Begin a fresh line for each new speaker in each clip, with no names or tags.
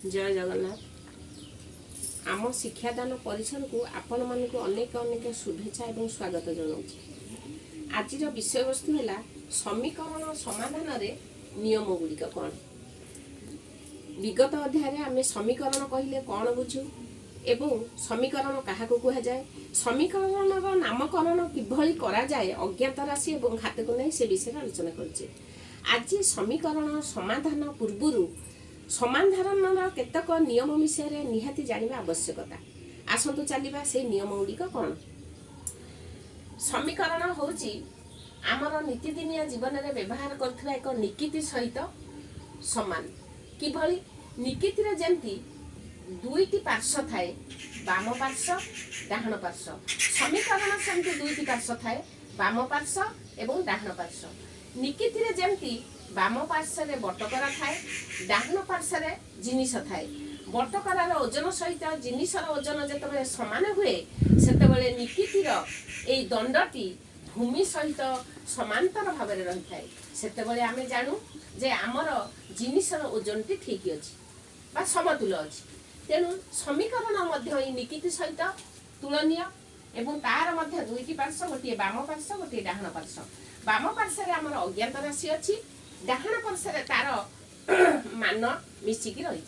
जय जगन्नाथ। आम शिक्षादान परिसर को आपण मानक अनेक अनेक शुभेच्छा और स्वागत जनाऊँ। आज विषय वस्तु है समीकरण समाधान रे नियम गुड़िक कौन। विगत अध्याय आम समीकरण कहले कौन बुझू एवं समीकरण क्या कहुए, समीकरण नामकरण किभली करा जाए अज्ञात राशि और घात को नहीं से विषय आलोचना कर। आज समीकरण समाधान पूर्व समाधान केतक नियम विषय निहाती जानिबा आवश्यकता। आसतु चलिबा से नियम गुड़िक कौन। समीकरण होची आमर नीतिदिनिया जीवन में व्यवहार करथिबा एक निकिति सहित समान। किभली निकितिर जेंती दुईटी पार्श्व थाए, बाम पार्श्व डाहण पार्श्व। समीकरण सेमती दुईटी पार्श्व थाए, बाम पार्श्व एवं डाहण पार्श्व। निकितिर जेमती बाम पार्श्व बटकरा थाए, डाहण पार्श्व जिनिस थाए। बटकरार ओजन सहित जिनिसर ओजन जेतबेले समान हुए सेतबेले निकितिर एई दंडटी भूमि सहित समांतर भाव में रही थाए। सेतबेले आमे जानू जे आमर जिनिसर ओजनटी ठीक अछि बा समतुल अछि। तेणु समीकरण मध्य एई निकिति सहित तुलनीय एवं तार मध्य दुईटी पार्श्व, गोटे बाम पार्श्व गोटे डाहण पार्श्व। बाम पार्श्व आमर अज्ञात राशि अछि, डाहण पार्श्व तार मान मिसिकी रही।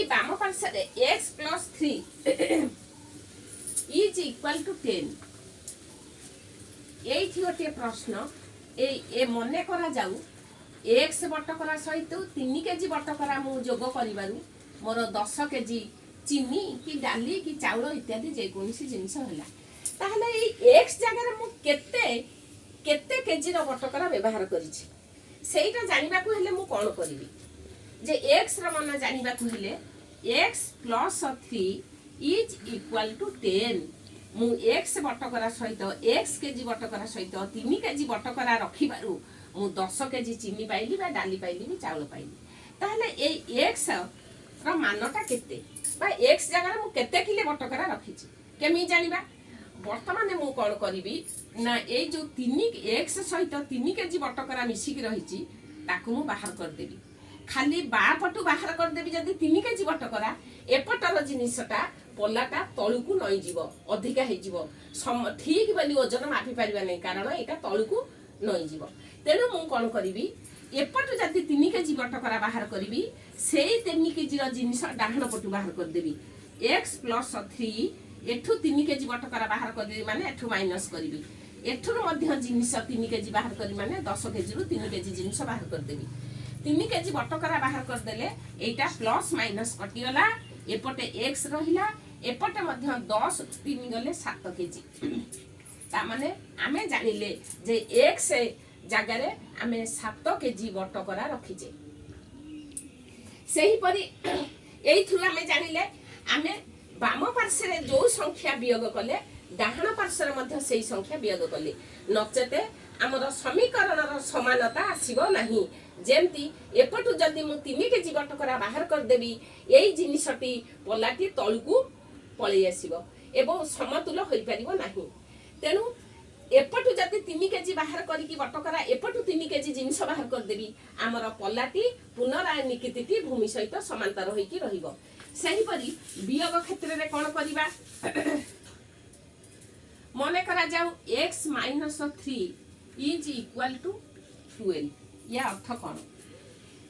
बाम पार्श्व x + 3 इज इक्वल टू 10। एठी गोटे प्रश्न ए मने करा जाऊ x बटकरा सहित 3 केजी बटकरा मु जोग करिबारु मोर 10 केजी चीनी कि डाली कि चाउल इत्यादि जेकोसी जिनिस होला, ताहले ए x जगह मु केते केजी रो बटकरा व्यवहार करिछि सेटा जानिबा को हेले मु कोन करिवि। जे x रो मान जानिबा को हेले x + 3 इज इक्वल टू 10। मु x बटकरा सहित x केजी बटकरा सहित 3 केजी बटकरा रखिबारु मु 10 केजी चीनी पाइली बा डाली पाइली बा चाउल पाइली, ताहले ए x रो मानटा केते बा x जगह मु केते किले बटकरा रखिछि केमि जानिबा। वर्तमान मु कोन करिवि ना ए जो 3x सहित 3 केजी बटकरा मिसिकी रहिछि ताकू मु बाहर कर देबी। खाली बा पटु बाहर कर देबी जदी 3 केजी बटकरा एपटर जिनिसटा पल्लाटा तळुकु नई जीव अधिका हे जीव ठीक बली ओजन मापी परिबा नै, कारण एटा तळुकु नई जीव। तेनु मु कोन करिवि एपटु जदी 3 केजी बटकरा बाहर करिवि सेई 3 केजी रो जिनिस डाहण पटु बाहर कर देबी। x + 3 एठु 3 केजी बटकरा बाहर कर देबी माने एठु माइनस करिवि। एठुर मध्य जिनिस 3 केजी बाहर करी माने 10 केजी रु 3 केजी जिनिस बाहर कर देबी। 3 केजी बटकरा बाहर कर देले एटा प्लस माइनस कटि गला, एपटे x रहिला, एपटे मध्य 10 3 गले 7 केजी। ता माने आमे जानिले जे x जगह रे आमे 7 केजी बटकरा रखिजे। सेही परी एइथु आमे जानिले आमे बाम पार्श्व रे जो संख्या वियोग कले डाहण पार्श्व मध्य सेही संख्या वियोग कले, नचेते आमर समीकरण रो समानता आसीबो नाही। जेमती एपटु जदी मु 3 केजी बटकरा बाहर कर देबी एई जिनिसटी पल्लाटी तळुकु पळै आसीबो एवं समतुल होई परिबो नाही। तेनु एपटु जदी 3 केजी बाहर करिकी बटकरा एपटु 3 केजी जिनिस बाहर कर देबी आमर पल्लाटी पुनराय निकितिटी भूमि सहित समांतर होईकी रहिबो। सेही परी वियोग क्षेत्र रे कोन करिबा मने करा जाऊ x - 3 इज इक्वल टू 12। या अर्थ कोन,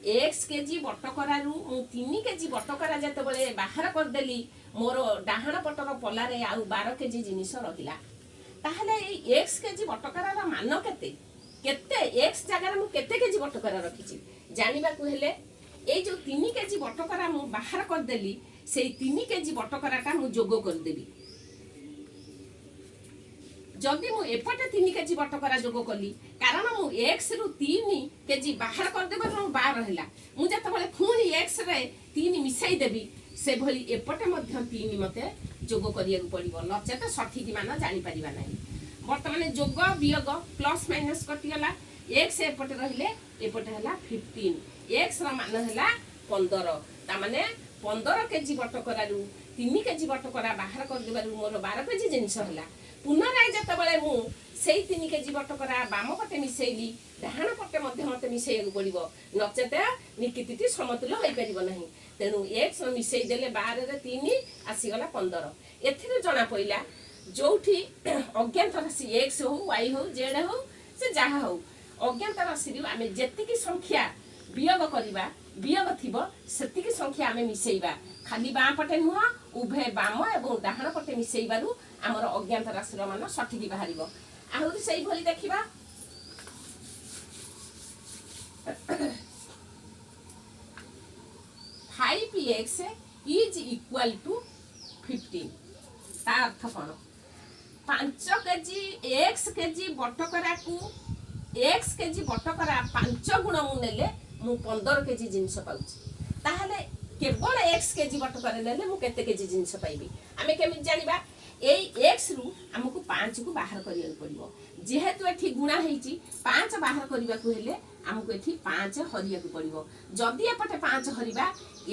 x केजी बटकरा रु 3 केजी बटकरा जते बळे बाहर कर देली मोर डाहण पटर पल्ला रे आ 12 केजी जिनिस रहिला, ताहले ए x केजी बटकरा रा मान केते x जगह मु केते केजी बटकरा रखिछि जानिबा को हेले ए जो 3 केजी बटकरा मु बाहर कर देली सेई 3 केजी बटकराटा मु जोग कर देबी। जदि मु एपटे 3 केजी बटकरा जोग कली कारण मु x रु 3 केजी बाहर कर देबा मु 12 हैला, मु जते बळे फुनी x रे 3 मिसाई देबी से भली एपटे मध्य 3 मते जोग करिया पड़िबो, नचेत सठिक मान जानि परिबा नै। वर्तमान जोग वियोग प्लस माइनस कटि गला, x एपटे रहिले एपटे हला 15, x रा मान हला 15। ता माने 15 केजी बटकरा रु 3 केजी बटकरा बाहर कर देबारु मोर 12 केजी जिनिस हला, पुनराय जेतेबेले मु सेई 3 केजी बटकरा बाम पटे मिसेइली डाहाण पटे मध्य मते मिसेइବାକୁ पड़िबो नचेत निकितिटी समतुल्य होई परिबो नाही तेनु x मिसेइ देले 12 रे 3 आसीगला 15 एथिरे जणा पइला जोठी अज्ञात राशि x हो y हो z हो से जहा हो अज्ञात राशि आमे जेतिकी संख्या वियोग करिबा वियोग थिबो सेतिकी संख्या आमे मिसेइबा खाली बाम पटे नुह उभय बाम एवं डाहाण पटे मिसेइबारु हमर अज्ञात राशि मान सठिक बाहरिबो आहुरी सेई भली देखिबा 5x is equal to 15 ता अर्थ कौन 5 केजी x केजी बटकरा को x केजी बटकरा 5 गुण मु नेले मु 15 केजी जिंस पाउची ताहले केवल x केजी बटकरा नेले मु केते केजी जिंस पाइबी आमे केमि जानिबा एई x रु हमकु 5 को बाहर करिया पड़िबो जेहेतु एठी गुणा हेची 5 बाहर करिबा को हेले हमकु एठी 5 हरिया को पड़िबो जदी एपटे 5 हरिबा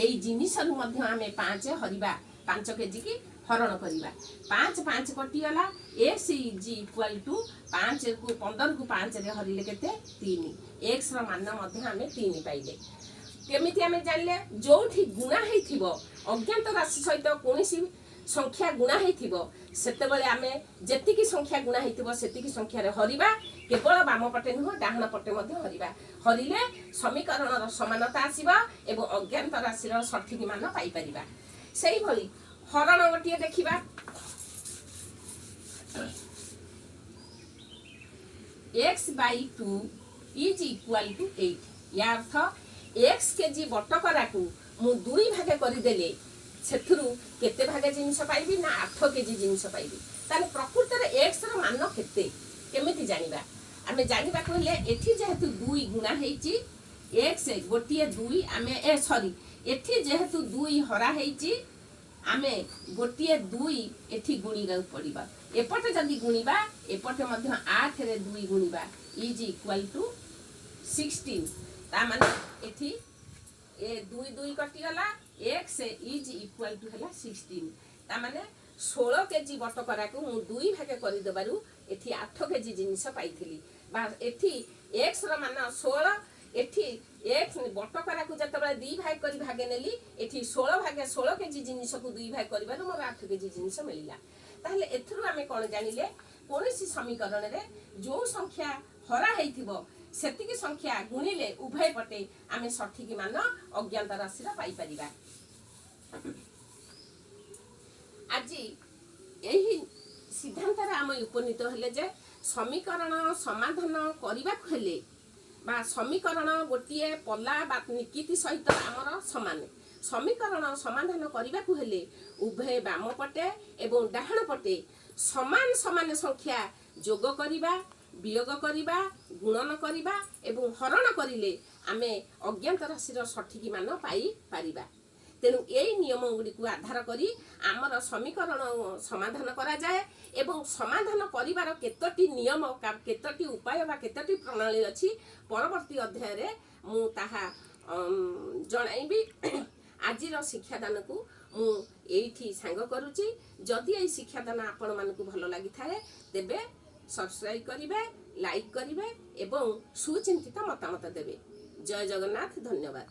एई जिनिस रु मध्य आमे 5 हरिबा 5 केजी की हरण करिबा 5 5 कटियला x इज इक्वल टू 5 को 15 को 5 रे हरिले केते 3 x रो मान मध्य आमे 3 पाइले केमिति आमे जानले जोठी गुणा हेथिबो अज्ञात राशि सहित कोनसी संख्या गुणा हेथिबो सेते बेले आमे जेतिकी संख्या गुणा हेथिबो सेतिकी संख्या रे हरिबा केवल बाम पटे नुह डाहाण पटे मध्य हरिबा हरिले समीकरण रो समानता आसीबा एवं अज्ञात राशि रो सठिक मान पाई परिबा सेही भली हरण गोटिए देखिबा x by 2 is equal to 8 या अर्थ x केजी बटकरा को मु 2 भागे करि देले सेथुरु केते भागे जिंस पाइबी ना 8 केजी जिंस पाइबी ताने प्रकृत रे x रो मान केते केमिति जानिबा आमे जानिबा कहले एठी जेहेतु 2 गुणा हेची x गोटिए 2 आमे ए सॉरी एठी जेहेतु 2 हरा हेची आमे गोटिए 2 एठी गुणीरा पड़िबा एपटे जदी गुणीबा एपटे मध्य 8 रे 2 गुणीबा इज इक्वल टू 16 ता माने एठी ए 2 2 कटि गला x इज इक्वल टू हला 16 ता माने 16 केजी बटकरा को मु 2 भागे करि देबारु एठी 8 केजी जिनिस पाइथिली बा एठी x रो मान 16 एठी x बटकरा को जतबे 2 भाग करी भागे नेली एठी 16 भागे 16 केजी जिनिस को 2 भाग करिबारु मोर 8 केजी जिनिस मिलिला ताहले एथरु आमे कोन जानिले कोनसी समीकरण रे जो संख्या हरा हेथिबो सेतिकी संख्या गुणिले उभय पटे आमे सठिक मान अज्ञात राशि रा पाई परिबा आजि एही सिद्धांत रे आमे उपनीत हेले जे समीकरण समाधान करिबा हेले बा समीकरण गोटिए पल्ला बा निकिति सहित आमर समान समीकरण समाधान करिबा हेले उभय बाम पटे एवं डाहाण पटे समान समान संख्या जोग करिबा वियोग करिबा गुणन करिबा एवं हरण करिले आमे अज्ञात राशि रो सठिक मान पाई पारिबा तेनु एई नियम गुडी को आधार करी आमर समीकरण समाधान करा जाए एवं समाधान करिवार केतोटी नियम केतोटी उपाय बा केतोटी प्रणाली अछि परवर्ती अध्याय रे मु ताहा जणाइबी आजिर शिक्षादान को मु एठी सांग करूची जदि एई शिक्षादान आपण मानकु भलो लागि थाए तेबे सब्सक्राइब करिवे लाइक करिवे एवं सुचिंतित मतामत देबे जय जगन्नाथ धन्यवाद।